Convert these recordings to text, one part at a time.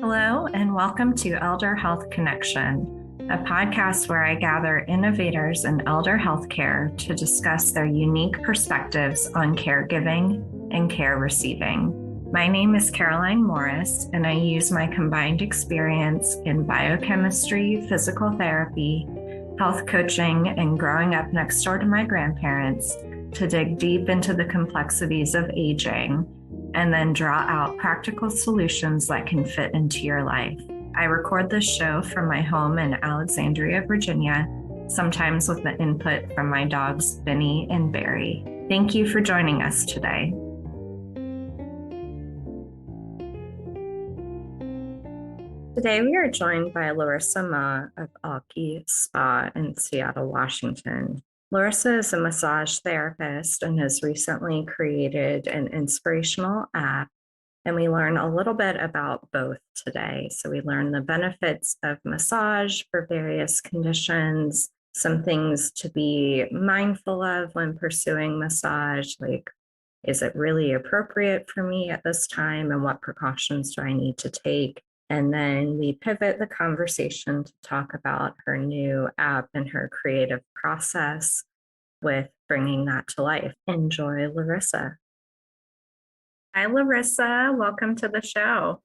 Hello, and welcome to Elder Health Connection, a podcast where I gather innovators in elder healthcare to discuss their unique perspectives on caregiving and care receiving. My name is Caroline Morris, and I use my combined experience in biochemistry, physical therapy, health coaching, and growing up next door to my grandparents to dig deep into the complexities of aging and then draw out practical solutions that can fit into your life. I record this show from my home in Alexandria, Virginia, sometimes with the input from my dogs, Benny and Barry. Thank you for joining us today. Today, we are joined by Larisa Ma of Alki Spa in Seattle, Washington. Larisa is a massage therapist and has recently created an inspirational app, and we learn a little bit about both today. So we learn the benefits of massage for various conditions, some things to be mindful of when pursuing massage, like, is it really appropriate for me at this time, and what precautions do I need to take? And then we pivot the conversation to talk about her new app and her creative process with bringing that to life. Enjoy, Larisa. Hi, Larisa. Welcome to the show.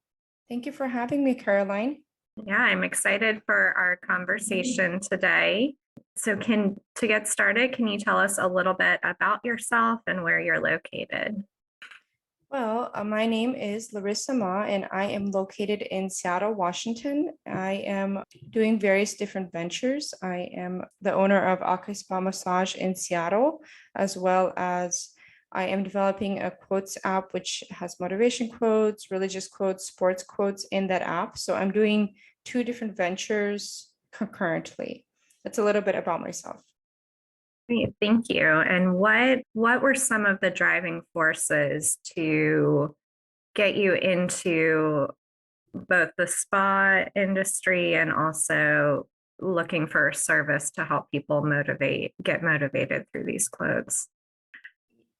Thank you for having me, Caroline. Yeah, I'm excited for our conversation today. So to get started, can you tell us a little bit about yourself and where you're located? Well, my name is Larisa Ma, and I am located in Seattle, Washington. I am doing various different ventures. I am the owner of Alki Spa Massage in Seattle, as well as I am developing a quotes app, which has motivation quotes, religious quotes, sports quotes in that app. So I'm doing two different ventures concurrently. That's a little bit about myself. Great, thank you. And what were some of the driving forces to get you into both the spa industry and also looking for a service to help people get motivated through these clothes?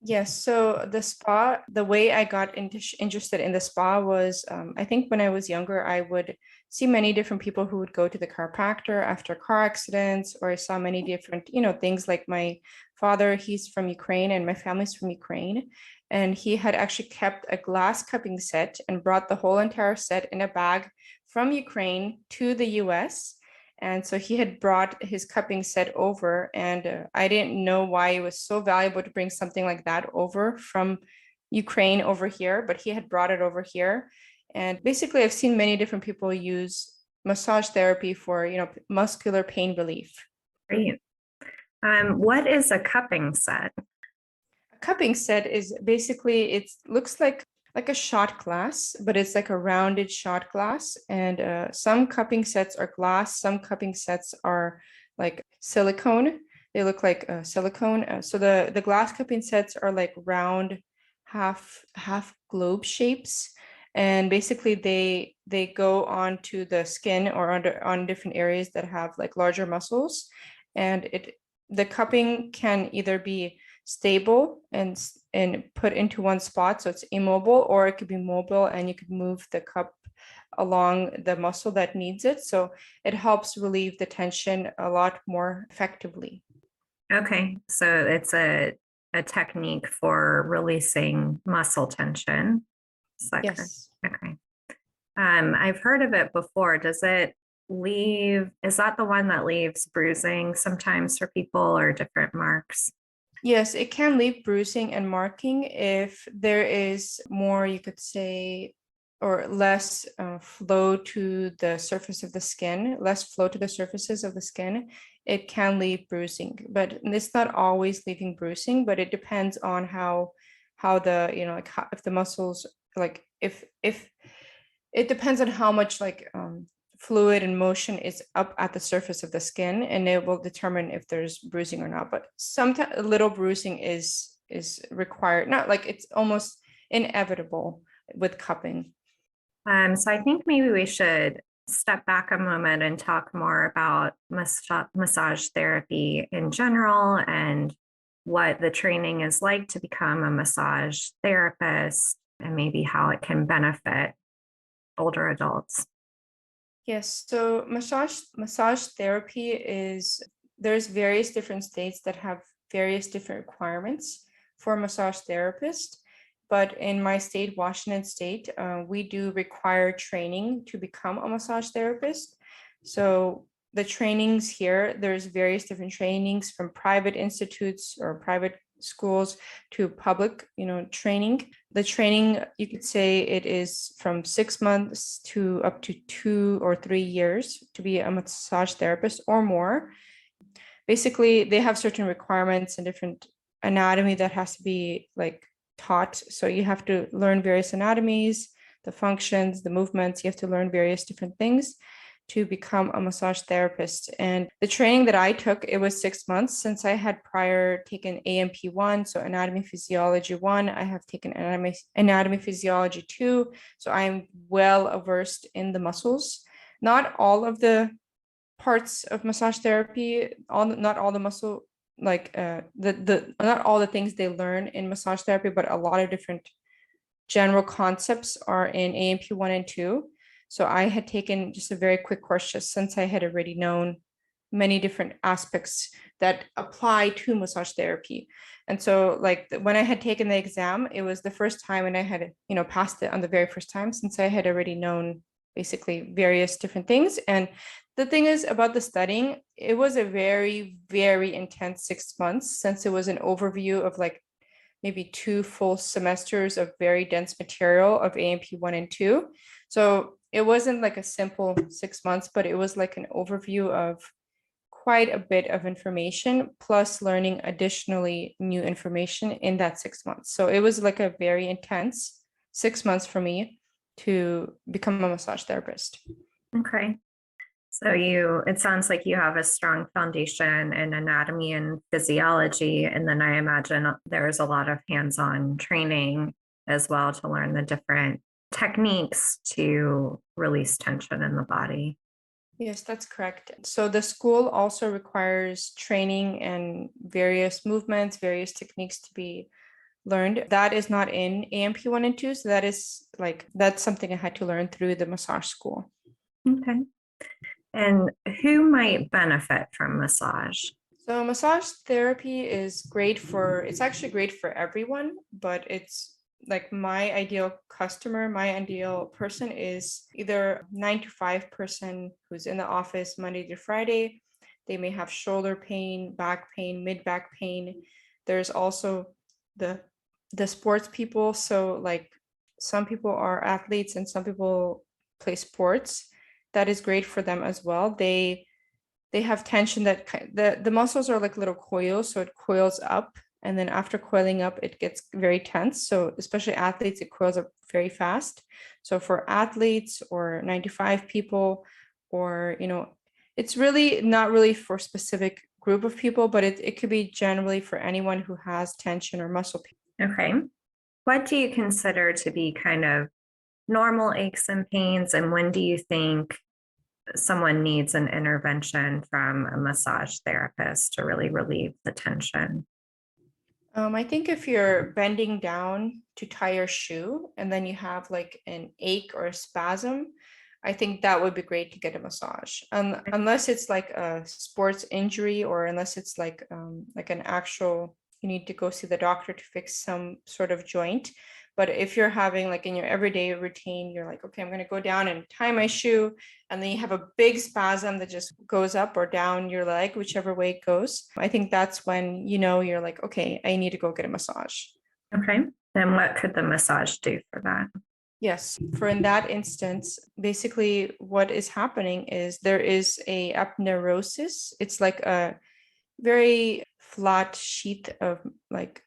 Yes, so the way I got interested in the spa was, I think when I was younger, I would see many different people who would go to the chiropractor after car accidents, or I saw many different, things like my father, he's from Ukraine and my family's from Ukraine. And he had actually kept a glass cupping set and brought the whole entire set in a bag from Ukraine to the US. And so he had brought his cupping set over, and I didn't know why it was so valuable to bring something like that over from Ukraine over here, but he had brought it over here. And basically, I've seen many different people use massage therapy for, muscular pain relief. Great. What is a cupping set? A cupping set is basically, it looks like a shot glass, but it's like a rounded shot glass. And some cupping sets are glass, some cupping sets are like silicone. They look like silicone. So the glass cupping sets are like round, half globe shapes, and basically they go onto the skin or on different areas that have like larger muscles, and the cupping can either be stable and put into one spot, so it's immobile, or it could be mobile and you could move the cup along the muscle that needs it. So it helps relieve the tension a lot more effectively. Okay, so it's a technique for releasing muscle tension. Is that correct? Yes. Okay. I've heard of it before. Is that the one that leaves bruising sometimes for people, or different marks? Yes, it can leave bruising and marking if there is more, you could say, or less flow to the surface of the skin, less flow to the surfaces of the skin. It can leave bruising, but it's not always leaving bruising, but it depends on how the, like how, if the muscles, like if it depends on how much fluid and motion is up at the surface of the skin, and it will determine if there's bruising or not. But sometimes a little bruising is required, not like it's almost inevitable with cupping. So I think maybe we should step back a moment and talk more about massage therapy in general and what the training is like to become a massage therapist, and maybe how it can benefit older adults. Yes, so massage therapy is there's various different states that have various different requirements for a massage therapist. But in my state, Washington State, we do require training to become a massage therapist. So the trainings here, there's various different trainings from private institutes or private schools to public, training. The training, you could say it is from 6 months to up to 2 or 3 years to be a massage therapist or more. Basically, they have certain requirements and different anatomy that has to be like taught. So you have to learn various anatomies, the functions, the movements. You have to learn various different things to become a massage therapist. And the training that I took, it was 6 months since I had prior taken AMP1, so anatomy physiology 1. I have taken anatomy physiology 2. So I'm well versed in the muscles. Not all of the parts of massage therapy, not all the muscle, like the not all the things they learn in massage therapy, but a lot of different general concepts are in AMP 1 and 2. So I had taken just a very quick course just since I had already known many different aspects that apply to massage therapy. And so like when I had taken the exam, it was the first time and I had, passed it on the very first time since I had already known basically various different things. And the thing is about the studying, it was a very, very intense 6 months since it was an overview of like maybe 2 full semesters of very dense material of AMP 1 and 2. So it wasn't like a simple 6 months, but it was like an overview of quite a bit of information, plus learning additionally new information in that 6 months. So it was like a very intense 6 months for me to become a massage therapist. Okay. So it sounds like you have a strong foundation in anatomy and physiology. And then I imagine there's a lot of hands-on training as well to learn the different techniques to release tension in the body. Yes, that's correct. So the school also requires training and various movements, various techniques to be learned. That is not in AMP 1 and 2. So that's something I had to learn through the massage school. Okay. And who might benefit from massage? So massage therapy is it's actually great for everyone, but it's like my ideal customer, my ideal person is either 9 to 5 person who's in the office Monday to Friday. They may have shoulder pain, back pain, mid back pain. There's also the sports people. So like some people are athletes and some people play sports. That is great for them as well. They have tension that the muscles are like little coils, so it coils up, and then after coiling up it gets very tense. So especially athletes, it coils up very fast. So for athletes or 9 to 5 people, or it's really not really for specific group of people, but it could be generally for anyone who has tension or muscle pain. Okay. What do you consider to be kind of normal aches and pains? And when do you think someone needs an intervention from a massage therapist to really relieve the tension? I think if you're bending down to tie your shoe and then you have like an ache or a spasm, I think that would be great to get a massage. Unless it's like a sports injury or unless it's like an actual, you need to go see the doctor to fix some sort of joint. But if you're having like in your everyday routine, you're like, okay, I'm going to go down and tie my shoe, and then you have a big spasm that just goes up or down your leg, whichever way it goes. I think that's when you're like, okay, I need to go get a massage. Okay. Then what could the massage do for that? Yes, for in that instance, basically what is happening is there is a aponeurosis. It's like a very flat sheet of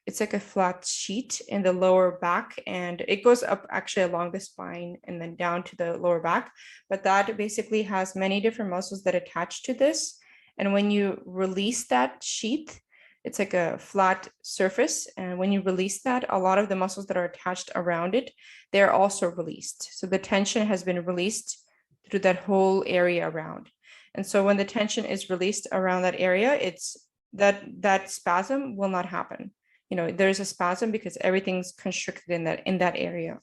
it's like a flat sheet in the lower back, and it goes up actually along the spine and then down to the lower back. But that basically has many different muscles that attach to this. And when you release that sheet, it's like a flat surface. And when you release that, a lot of the muscles that are attached around it, they're also released. So the tension has been released through that whole area around. And so when the tension is released around that area, it's that spasm will not happen. There's a spasm because everything's constricted in that area.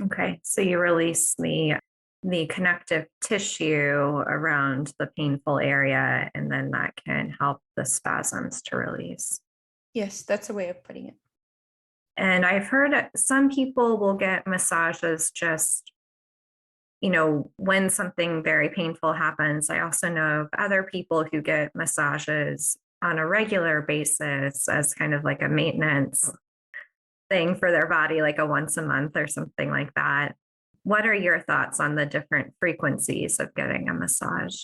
Okay. So you release the the connective tissue around the painful area, and then that can help the spasms to release. Yes, that's a way of putting it. And I've heard some people will get massages just, when something very painful happens. I also know of other people who get massages on a regular basis as kind of like a maintenance thing for their body, like a once a month or something like that. What are your thoughts on the different frequencies of getting a massage?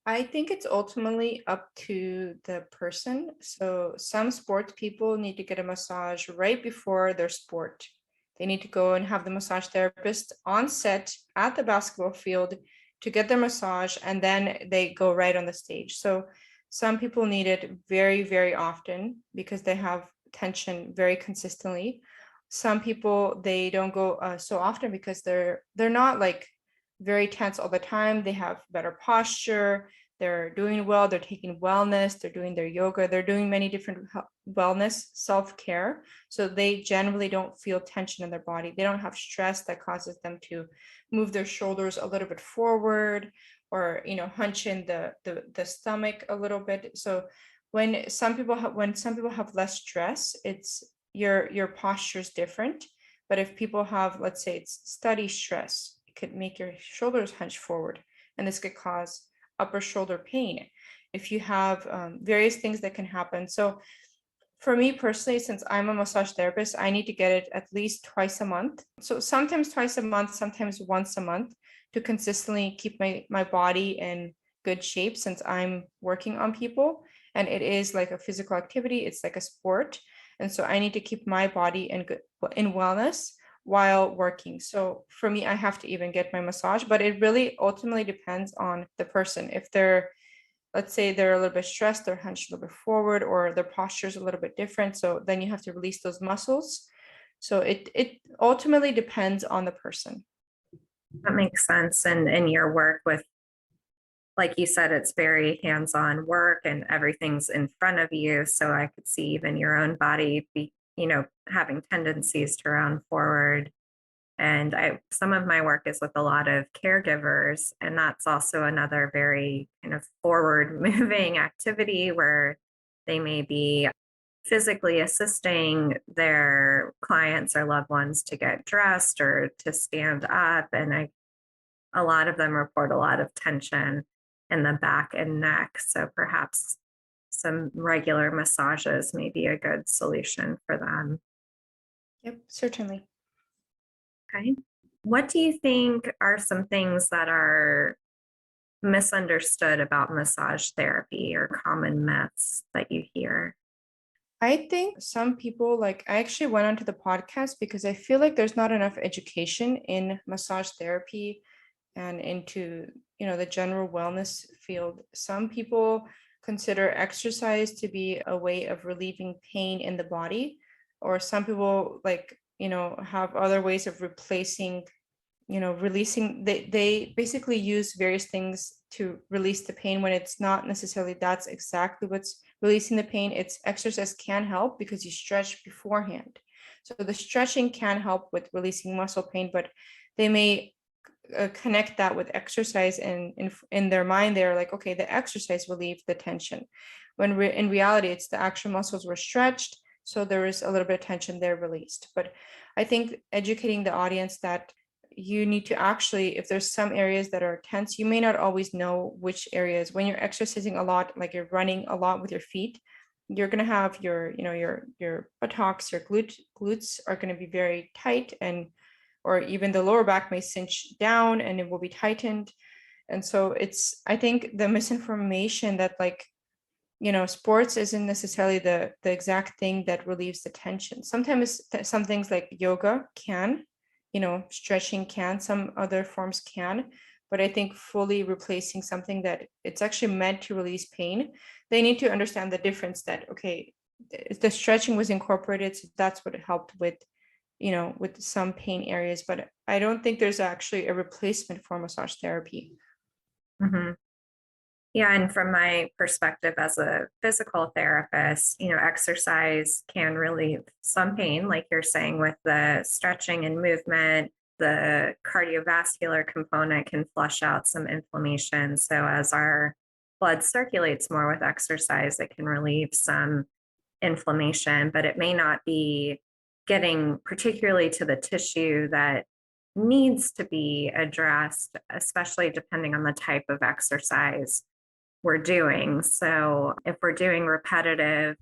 I think it's ultimately up to the person. So some sports people need to get a massage right before their sport. They need to go and have the massage therapist on set at the basketball field to get their massage, and then they go right on the stage. So some people need it very, very often because they have tension very consistently. Some people they don't go so often because they're not like very tense all the time. They have better posture, they're doing well, they're taking wellness, they're doing their yoga, they're doing many different wellness, self-care. So they generally don't feel tension in their body. They don't have stress that causes them to move their shoulders a little bit forward, or hunch in the stomach a little bit. So when some people have less stress, it's your posture is different. But if people have, let's say it's study stress, it could make your shoulders hunch forward, and this could cause upper shoulder pain. If you have various things that can happen. So for me personally, since I'm a massage therapist, I need to get it at least twice a month. So sometimes twice a month, sometimes once a month, to consistently keep my body in good shape, since I'm working on people and it is like a physical activity, it's like a sport. And so I need to keep my body in wellness while working. So for me, I have to even get my massage, but it really ultimately depends on the person. If they're, let's say they're a little bit stressed, they're hunched a little bit forward, or their posture is a little bit different. So then you have to release those muscles. So it ultimately depends on the person. That makes sense. And in your work with, like you said, it's very hands-on work and everything's in front of you. So I could see even your own body be, having tendencies to round forward. And some of my work is with a lot of caregivers, and that's also another very kind of forward moving activity where they may be physically assisting their clients or loved ones to get dressed or to stand up. And a lot of them report a lot of tension in the back and neck. So perhaps some regular massages may be a good solution for them. Yep, certainly. Okay. What do you think are some things that are misunderstood about massage therapy or common myths that you hear? I think some people, like, I actually went onto the podcast because I feel like there's not enough education in massage therapy and into, the general wellness field. Some people consider exercise to be a way of relieving pain in the body, or some people like, have other ways of replacing, releasing. They basically use various things to release the pain when it's not necessarily that's exactly what's releasing the pain. It's exercise can help because you stretch beforehand. So the stretching can help with releasing muscle pain, but they may connect that with exercise, and in their mind they're like, okay, the exercise relieved the tension, when in reality it's the actual muscles were stretched, so there is a little bit of tension there released. But I think educating the audience that you need to actually, if there's some areas that are tense, you may not always know which areas. When you're exercising a lot, like you're running a lot with your feet, you're going to have your buttocks, your glutes are going to be very tight, and or even the lower back may cinch down and it will be tightened. And so it's, I think the misinformation that, like, sports isn't necessarily the exact thing that relieves the tension. Sometimes some things like yoga can, stretching can, some other forms can, but I think fully replacing something that it's actually meant to release pain, they need to understand the difference that, okay, the stretching was incorporated, so that's what it helped with, with some pain areas. But I don't think there's actually a replacement for massage therapy. Mhm. Yeah, and from my perspective as a physical therapist, exercise can relieve some pain, like you're saying, with the stretching and movement, the cardiovascular component can flush out some inflammation. So as our blood circulates more with exercise, it can relieve some inflammation, but it may not be getting particularly to the tissue that needs to be addressed, especially depending on the type of exercise we're doing. So if we're doing repetitive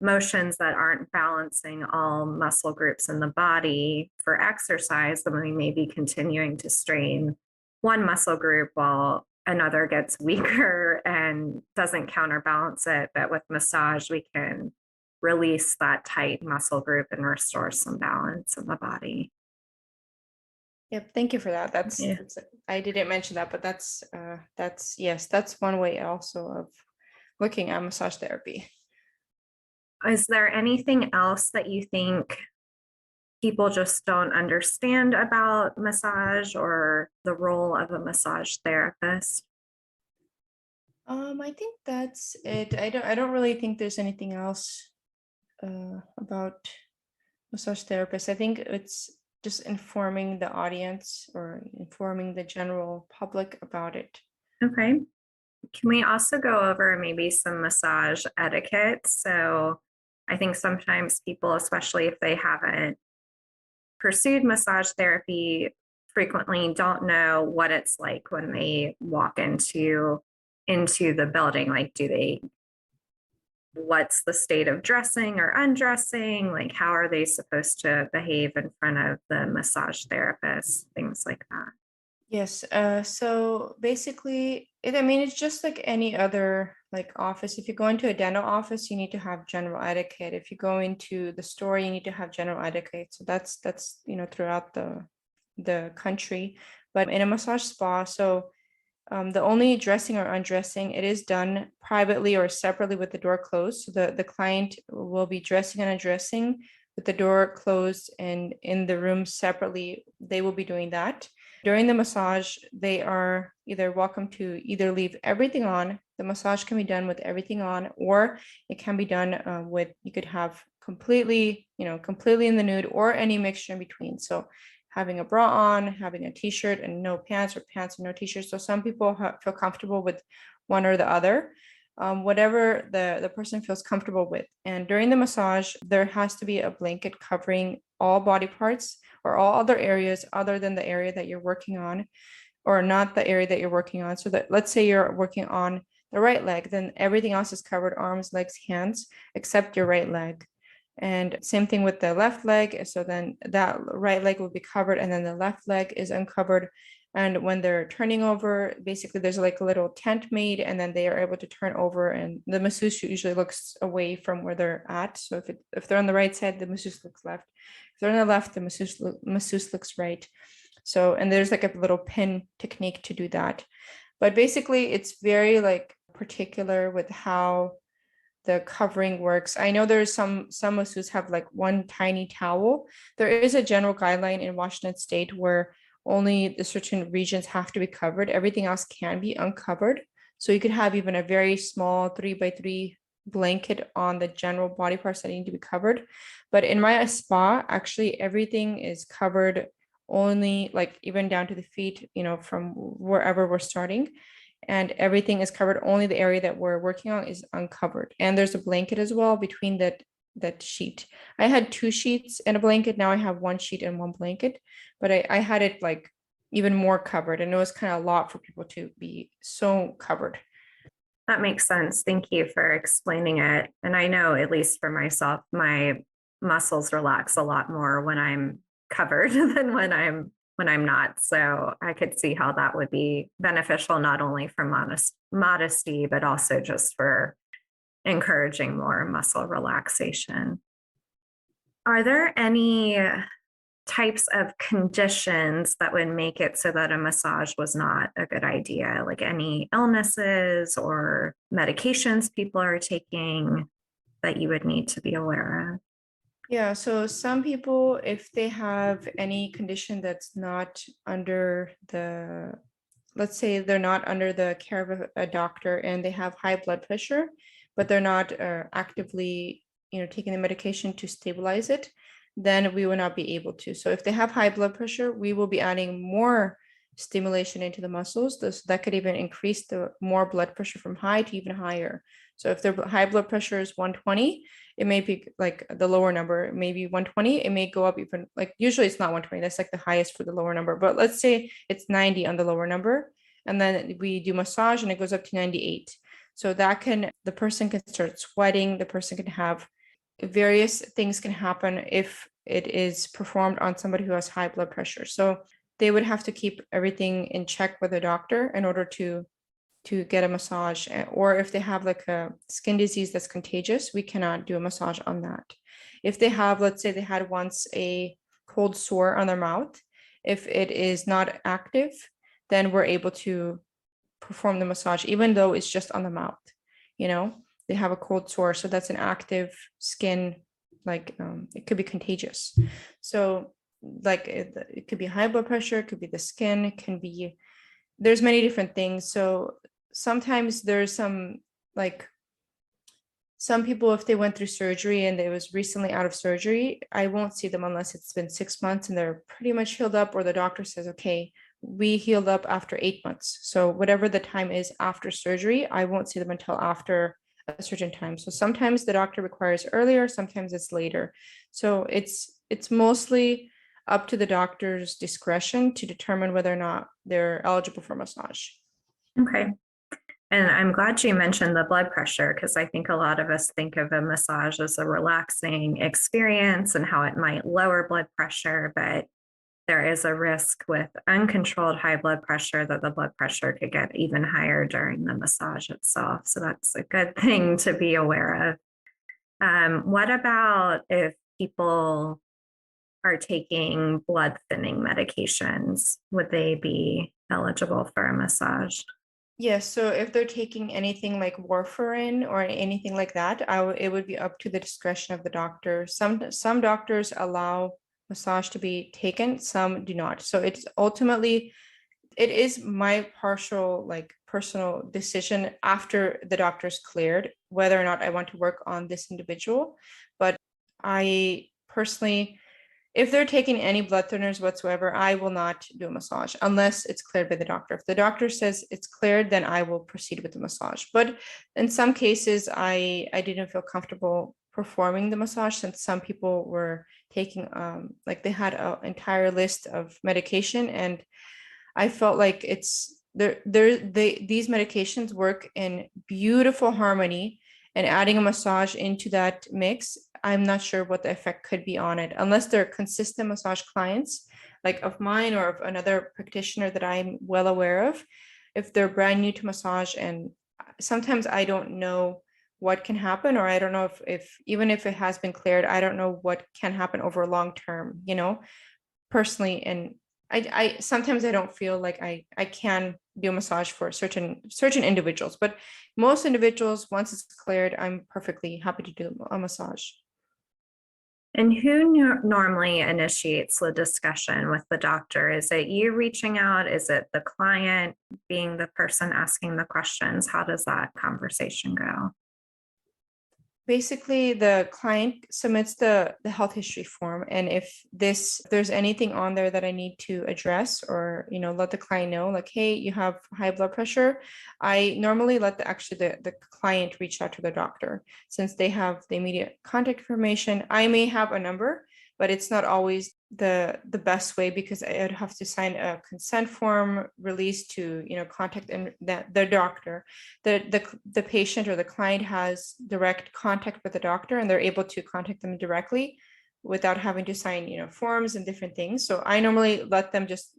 motions that aren't balancing all muscle groups in the body for exercise, then we may be continuing to strain one muscle group while another gets weaker and doesn't counterbalance it. But with massage, we can release that tight muscle group and restore some balance in the body. Yep, thank you for that. Yeah. That's I didn't mention that, but that's yes, that's one way also of looking at massage therapy. Is there anything else that you think people just don't understand about massage or the role of a massage therapist? I think that's it. I don't really think there's anything else about massage therapists. I think it's just informing the audience or informing the general public about it. Okay. Can we also go over maybe some massage etiquette? So I think sometimes people, especially if they haven't pursued massage therapy, frequently don't know what it's like when they walk into the building. Like, what's the state of dressing or undressing? Like, how are they supposed to behave in front of the massage therapist? Things like that. Yes. So basically, it's just like any other like office. If you go into a dental office, you need to have general etiquette. If you go into the store, you need to have general etiquette. So that's throughout the country. But in a massage spa, so the only dressing or undressing, it is done privately or separately with the door closed. So the client will be dressing and undressing with the door closed, and in the room separately, they will be doing that. During the massage, they are either welcome to either leave everything on. The massage can be done with everything on, or it can be done you could have completely in the nude, or any mixture in between. So having a bra on, having a t-shirt and no pants, or pants and no t-shirt. So some people feel comfortable with one or the other, whatever the person feels comfortable with. And during the massage, there has to be a blanket covering all body parts or all other areas other than the area that you're working on, or not the area that you're working on. So that, let's say you're working on the right leg, then everything else is covered: arms, legs, hands, except your right leg. And same thing with the left leg. So then that right leg will be covered, and then the left leg is uncovered. And when they're turning over, basically there's like a little tent made, and then they are able to turn over, and the masseuse usually looks away from where they're at. So if they're on the right side, the masseuse looks left. If they're on the left, the masseuse looks right. So, and there's like a little pin technique to do that. But basically it's very like particular with how the covering works. I know there's some masseuses have like one tiny towel. There is a general guideline in Washington State where only the certain regions have to be covered. Everything else can be uncovered. So you could have even a very small 3x3 blanket on the general body parts that need to be covered. But in my spa, actually everything is covered, only like even down to the feet, from wherever we're starting. And everything is covered. Only the area that we're working on is uncovered. And there's a blanket as well between that sheet. I had 2 sheets and a blanket. Now I have 1 sheet and 1 blanket, but I had it like even more covered, and it was kind of a lot for people to be so covered. That makes sense. Thank you for explaining it. And I know, at least for myself, my muscles relax a lot more when I'm covered than when I'm not. So I could see how that would be beneficial, not only for modesty, but also just for encouraging more muscle relaxation. Are there any types of conditions that would make it so that a massage was not a good idea? Like any illnesses or medications people are taking that you would need to be aware of? Yeah, so some people, if they have any condition that's not under let's say they're not under the care of a doctor, and they have high blood pressure, but they're not actively, taking the medication to stabilize it, then we will not be able to. So if they have high blood pressure, we will be adding more stimulation into the muscles. So that could even increase the more blood pressure from high to even higher. So if their high blood pressure is 120, it may be like the lower number, maybe 120, it may go up even, like usually it's not 120, that's like the highest for the lower number, but let's say it's 90 on the lower number, and then we do massage and it goes up to 98. So that can, the person can start sweating, the person can have various things can happen if it is performed on somebody who has high blood pressure. So they would have to keep everything in check with a doctor in order to get a massage. Or if they have like a skin disease that's contagious, we cannot do a massage on that. If they have, let's say they had once a cold sore on their mouth, if it is not active, then we're able to perform the massage, even though it's just on the mouth. They have a cold sore, so that's an active skin, like it could be contagious. So like it could be high blood pressure, it could be the skin, it can be, there's many different things. So sometimes there's some people, if they went through surgery and it was recently out of surgery, I won't see them unless it's been 6 months and they're pretty much healed up, or the doctor says, okay, we healed up after 8 months. So whatever the time is after surgery, I won't see them until after a certain time. So sometimes the doctor requires earlier, sometimes it's later. So it's mostly up to the doctor's discretion to determine whether or not they're eligible for massage. Okay. And I'm glad you mentioned the blood pressure, because I think a lot of us think of a massage as a relaxing experience and how it might lower blood pressure, but there is a risk with uncontrolled high blood pressure that the blood pressure could get even higher during the massage itself. So that's a good thing to be aware of. What about if people are taking blood thinning medications? Would they be eligible for a massage? Yes, so if they're taking anything like warfarin or anything like that, it would be up to the discretion of the doctor. Some doctors allow massage to be taken, some do not. So it's ultimately, it is my partial, like personal decision after the doctor's cleared whether or not I want to work on this individual. But I personally, if they're taking any blood thinners whatsoever, I will not do a massage unless it's cleared by the doctor. If the doctor says it's cleared, then I will proceed with the massage. But in some cases, I didn't feel comfortable performing the massage, since some people were taking like they had an entire list of medication, and I felt like these medications work in beautiful harmony, and adding a massage into that mix, I'm not sure what the effect could be on it, unless they're consistent massage clients like of mine or of another practitioner that I'm well aware of. If they're brand new to massage, and sometimes I don't know what can happen, or I don't know if even if it has been cleared, I don't know what can happen over long term, personally. And I sometimes I don't feel like I can do a massage for certain individuals, but most individuals, once it's cleared, I'm perfectly happy to do a massage. And who normally initiates the discussion with the doctor? Is it you reaching out? Is it the client being the person asking the questions? How does that conversation go? Basically, the client submits the health history form, and if there's anything on there that I need to address, or let the client know, like, hey, you have high blood pressure, I normally let the client reach out to the doctor, since they have the immediate contact information. I may have a number, but it's not always the best way, because I'd have to sign a consent form release to contact the doctor. The patient or the client has direct contact with the doctor, and they're able to contact them directly without having to sign forms and different things. So I normally let them just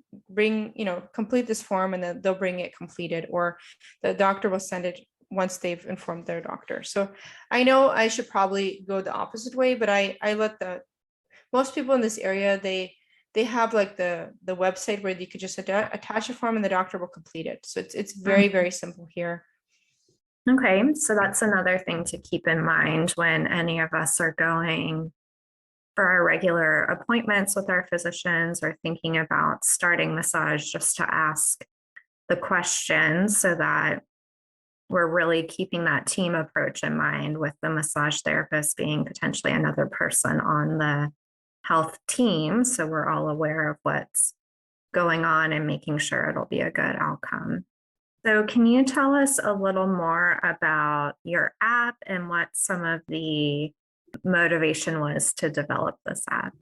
complete this form, and then they'll bring it completed, or the doctor will send it once they've informed their doctor. So I know I should probably go the opposite way, but I let most people in this area, they have like the website where you could just attach a form and the doctor will complete it. So it's very, very simple here. Okay, so that's another thing to keep in mind when any of us are going for our regular appointments with our physicians, or thinking about starting massage, just to ask the questions so that we're really keeping that team approach in mind, with the massage therapist being potentially another person on the health team. So we're all aware of what's going on and making sure it'll be a good outcome. So, can you tell us a little more about your app and what some of the motivation was to develop this app?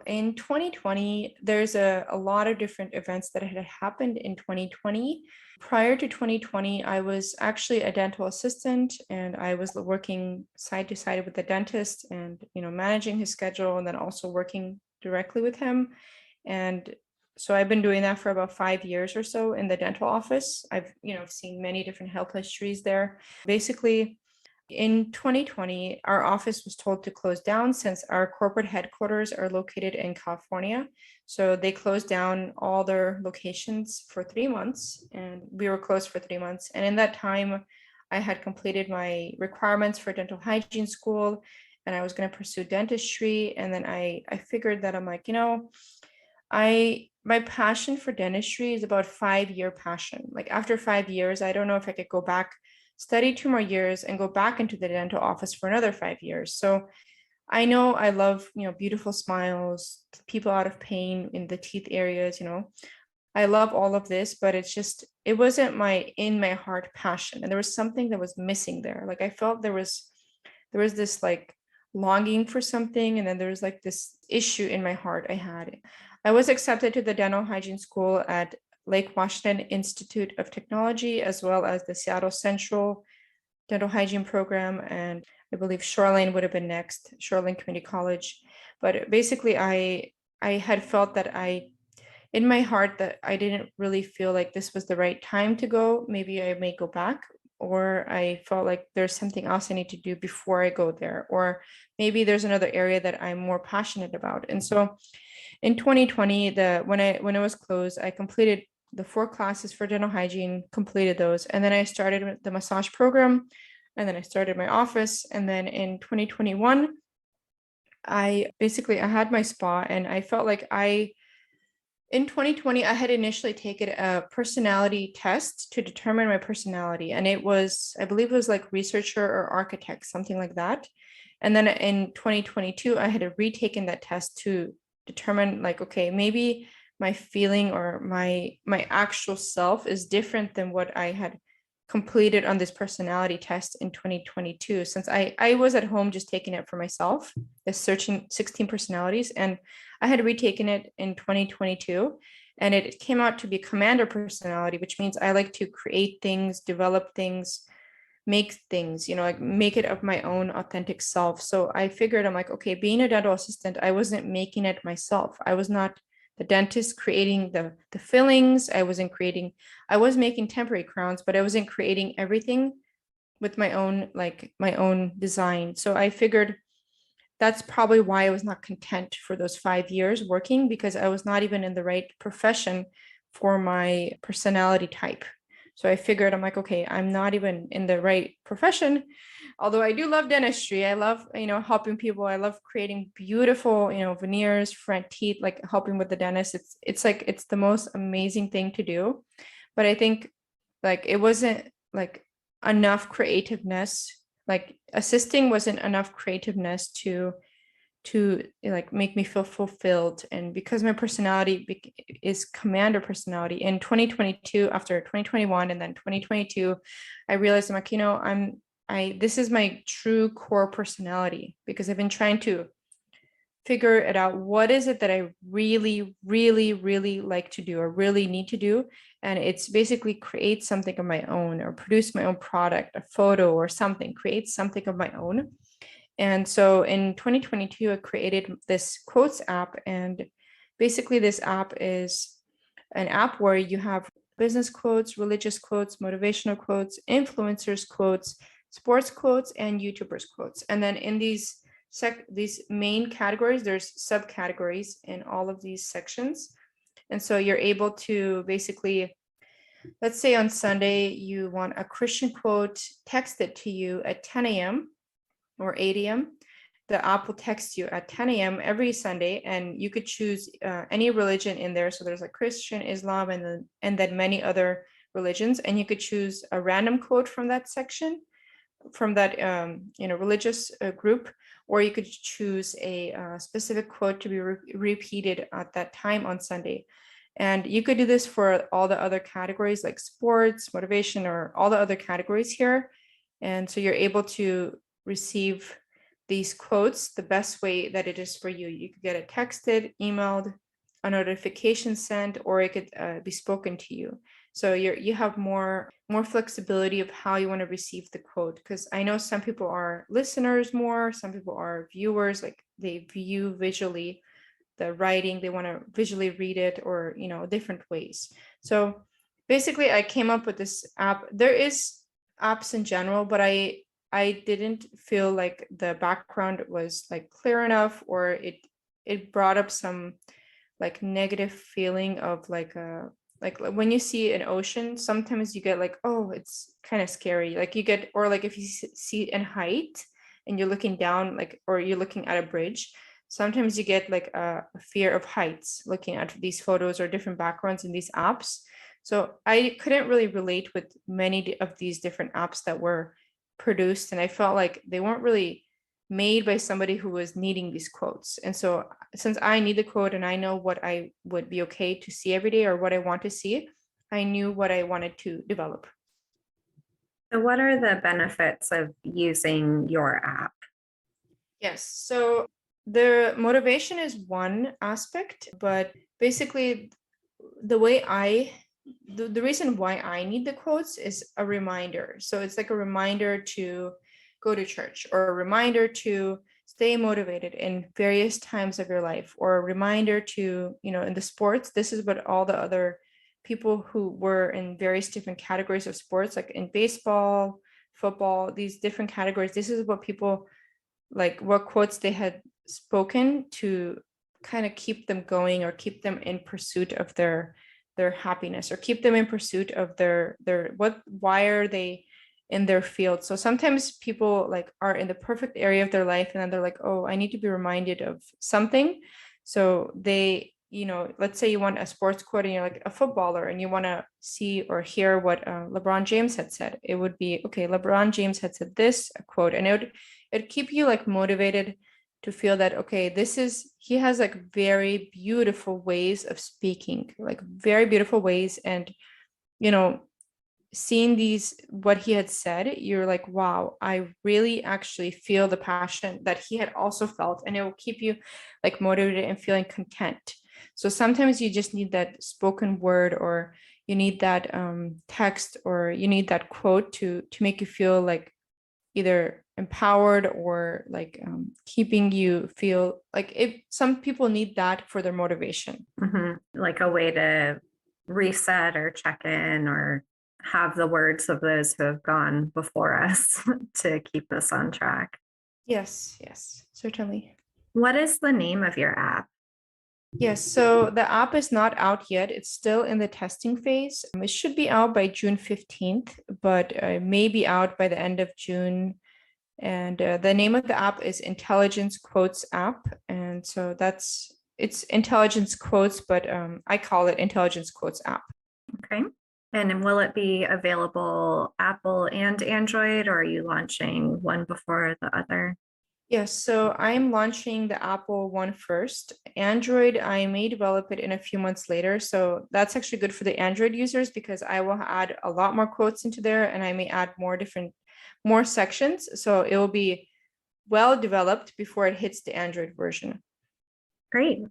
In 2020, there's a lot of different events that had happened in 2020. Prior to 2020, I was actually a dental assistant and I was working side to side with the dentist and, managing his schedule and then also working directly with him. And so I've been doing that for about 5 years or so in the dental office. I've, seen many different health histories there. Basically, in 2020, our office was told to close down since our corporate headquarters are located in California. So they closed down all their locations for 3 months, and we were closed for 3 months. And in that time, I had completed my requirements for dental hygiene school, and I was going to pursue dentistry. And then I figured that I'm like, my passion for dentistry is about 5 year passion. Like after 5 years, I don't know if I could go back, study 2 more years and go back into the dental office for another 5 years. So I know I love, beautiful smiles, people out of pain in the teeth areas, I love all of this, but it wasn't my in my heart passion. And there was something that was missing there. Like I felt there was this like longing for something. And then there was like this issue in my heart I had. I was accepted to the dental hygiene school at Lake Washington Institute of Technology, as well as the Seattle Central Dental Hygiene Program. And I believe Shoreline would have been next, Shoreline Community College. But basically, I had felt that in my heart, that I didn't really feel like this was the right time to go. Maybe I may go back, or I felt like there's something else I need to do before I go there, or maybe there's another area that I'm more passionate about. And so in 2020, when it was closed, I completed the 4 classes for dental hygiene, completed those, and then I started the massage program, and then I started my office. And then in 2021, I had my spa, and I felt like in 2020, I had initially taken a personality test to determine my personality. And I believe it was like researcher or architect, something like that. And then in 2022, I had retaken that test to determine like, okay, maybe my feeling or my actual self is different than what I had completed on this personality test in 2022, since I was at home just taking it for myself, the searching 16 personalities, and I had retaken it in 2022, and it came out to be commander personality, which means I like to create things, develop things, make things, like make it of my own authentic self. So I figured, I'm like, okay, being a dental assistant, I wasn't making it myself. I was not the dentist creating the fillings. I was making temporary crowns, but I wasn't creating everything with my own design. So I figured that's probably why I was not content for those 5 years working, because I was not even in the right profession for my personality type. So I figured, I'm like, okay, I'm not even in the right profession. Although I do love dentistry, I love, helping people. I love creating beautiful, veneers, front teeth, like helping with the dentist. It's the most amazing thing to do. But I think like it wasn't like enough creativeness, like assisting wasn't enough creativeness to like make me feel fulfilled. And because my personality is commander personality, in 2022, after 2021 and then 2022, I realized I'm like, this is my true core personality, because I've been trying to figure it out. What is it that I really, really, really like to do or really need to do? And it's basically create something of my own, or produce my own product, a photo or something, create something of my own. And so in 2022, I created this quotes app. And basically, this app is an app where you have business quotes, religious quotes, motivational quotes, influencers quotes, sports quotes, and YouTubers quotes. And then in these main categories, there's subcategories in all of these sections. And so you're able to basically, let's say on Sunday, you want a Christian quote texted to you at 10 a.m. or 8 a.m. The app will text you at 10 a.m. every Sunday, and you could choose any religion in there. So there's like Christian, Islam, and then many other religions, and you could choose a random quote from that section, from that religious group, or you could choose a specific quote to be repeated at that time on Sunday. And you could do this for all the other categories like sports, motivation, or all the other categories here. And so you're able to receive these quotes the best way that it is for you. You could get it texted, emailed, a notification sent, or it could be spoken to you. So you have more flexibility of how you want to receive the quote, because I know some people are listeners more, some people are viewers, like they view visually the writing, they want to visually read it, or different ways. So basically I came up with this app. There is apps in general, but I didn't feel like the background was like clear enough, or it brought up some like negative feeling of like when you see an ocean, sometimes you get like, oh, it's kind of scary, like you get, or like if you see in height and you're looking down, like, or you're looking at a bridge, sometimes you get like a fear of heights looking at these photos or different backgrounds in these apps. So I couldn't really relate with many of these different apps that were produced, and I felt like they weren't really made by somebody who was needing these quotes. And so since I need the quote and I know what I would be okay to see every day or what I want to see, I knew what I wanted to develop. So, what are the benefits of using your app? Yes. So the motivation is one aspect, but basically the way the reason why I need the quotes is a reminder. So it's like a reminder to go to church, or a reminder to stay motivated in various times of your life, or a reminder to, in the sports, this is what all the other people who were in various different categories of sports, like in baseball, football, these different categories, this is what people, like what quotes they had spoken to kind of keep them going, or keep them in pursuit of their happiness, or keep them in pursuit of their why are they in their field. So sometimes people like are in the perfect area of their life, and then they're like, oh, I need to be reminded of something. So they, let's say you want a sports quote and you're like a footballer and you want to see or hear what LeBron James had said. It would be, okay, LeBron James had said this quote, and it'd keep you like motivated to feel that, okay, he has like very beautiful ways of speaking, like very beautiful ways. And seeing what he had said, you're like, wow, I really actually feel the passion that he had also felt, and it will keep you like motivated and feeling content. So sometimes you just need that spoken word, or you need that text, or you need that quote to make you feel like either empowered, or like keeping you feel like, if some people need that for their motivation. Like a way to reset or check in, or have the words of those who have gone before us to keep us on track. Yes, certainly. What is the name of your app? Yes, so the app is not out yet. It's still in the testing phase. It should be out by June 15th, but it may be out by the end of June. And the name of the app is Intelligence Quotes App. And so it's Intelligence Quotes, but I call it Intelligence Quotes App. Okay. And will it be available Apple and Android, or are you launching one before the other? Yes, so I'm launching the Apple one first. Android, I may develop it in a few months later. So that's actually good for the Android users, because I will add a lot more quotes into there, and I may add more sections. So it will be well developed before it hits the Android version. Great.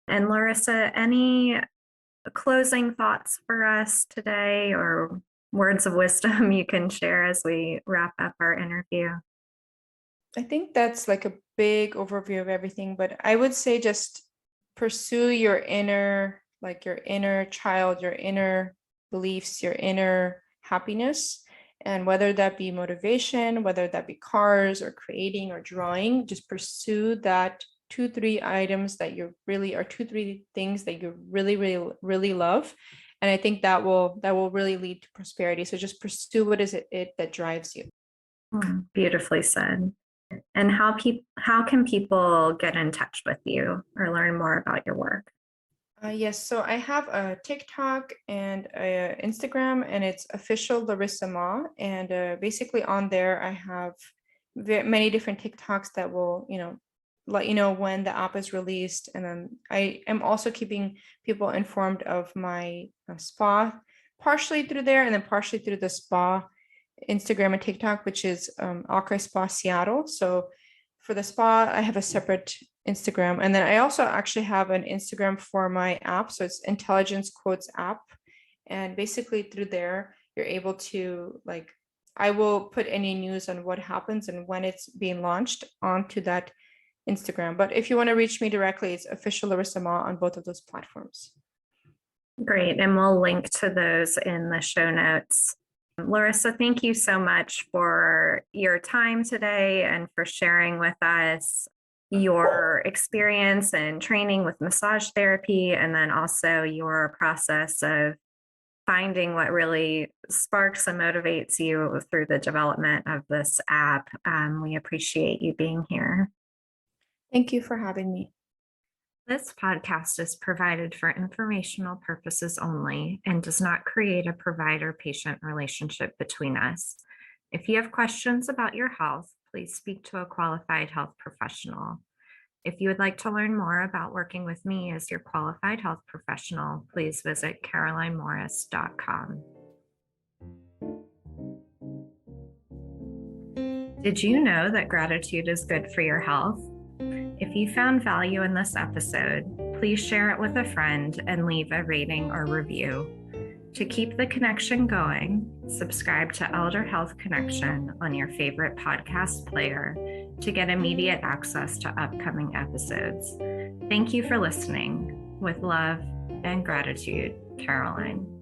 And Larisa, any closing thoughts for us today, or words of wisdom you can share as we wrap up our interview? I think that's like a big overview of everything, but I would say just pursue your inner, like your inner child, your inner beliefs, your inner happiness. And whether that be motivation, whether that be cars or creating or drawing, just pursue that 2, 3 items that you really are 2, 3 things that you really, really, really love. And I think that will really lead to prosperity. So just pursue what is it that drives you. Beautifully said. And how can people get in touch with you or learn more about your work? Yes, so I have a TikTok and a Instagram, and it's official Larisa Ma. And basically on there, I have many different TikToks that will, let you know when the app is released. And then I am also keeping people informed of my spa, partially through there, and then partially through the spa Instagram and TikTok, which is Alki Spa Seattle. So for the spa, I have a separate Instagram. And then I also actually have an Instagram for my app. So it's Intelligence Quotes app. And basically through there, you're able to I will put any news on what happens and when it's being launched onto that Instagram. But if you want to reach me directly, it's official Larisa Ma on both of those platforms. Great. And we'll link to those in the show notes. Larisa, thank you so much for your time today and for sharing with us your experience and training with massage therapy, and then also your process of finding what really sparks and motivates you through the development of this app. We appreciate you being here. Thank you for having me. This podcast is provided for informational purposes only and does not create a provider-patient relationship between us. If you have questions about your health, please speak to a qualified health professional. If you would like to learn more about working with me as your qualified health professional, please visit carolinemorris.com. Did you know that gratitude is good for your health? If you found value in this episode, please share it with a friend and leave a rating or review. To keep the connection going, subscribe to Elder Health Connection on your favorite podcast player to get immediate access to upcoming episodes. Thank you for listening. With love and gratitude, Caroline.